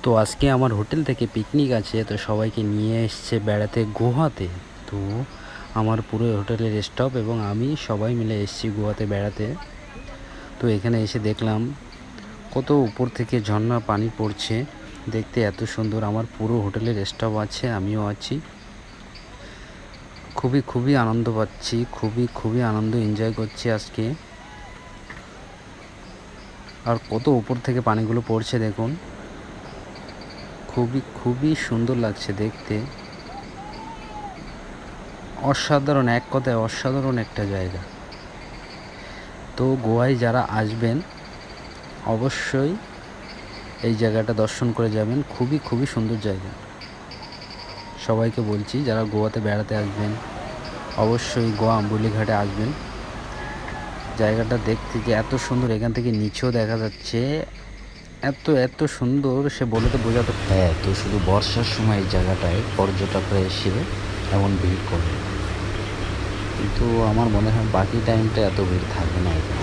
তো আজকে আমার হোটেল থেকে পিকনিক আছে, তো সবাইকে নিয়ে এসছে বেড়াতে গোয়াতে। তো আমার পুরো হোটেলের স্টাফ এবং আমি সবাই মিলে এসেছি গোয়াতে বেড়াতে। তো এখানে এসে দেখলাম কত উপর থেকে ঝর্ণা পানি পড়ছে, দেখতে এত সুন্দর। আমার পুরো হোটেলের স্টাফ আছে, আমিও আছি। খুবই আনন্দ পাচ্ছি, খুবই আনন্দ এনজয় করছি আজকে। আর কত উপর থেকে পানিগুলো পড়ছে দেখুন, খুবই সুন্দর লাগছে দেখতে। অসাধারণ, এক কথায় অসাধারণ একটা জায়গা। তো গোয়ায় যারা আসবেন অবশ্যই এই জায়গাটা দর্শন করে যাবেন, খুবই সুন্দর জায়গা। সবাইকে বলছি যারা গোয়াতে বেড়াতে আসবেন অবশ্যই গোয়া আম্বুলি ঘাটে আসবেন। জায়গাটা দেখতে যে এত সুন্দর, এখান থেকে নিচেও দেখা যাচ্ছে, এত সুন্দর সে বলে তো বোঝাতে। হ্যাঁ, তো শুধু বর্ষার সময় এই জায়গাটায় পর্যটকরা এসে এমন ভিড় করে, কিন্তু আমার মনে হয় বাকি টাইমটা এত ভিড় থাকবে না এখানে।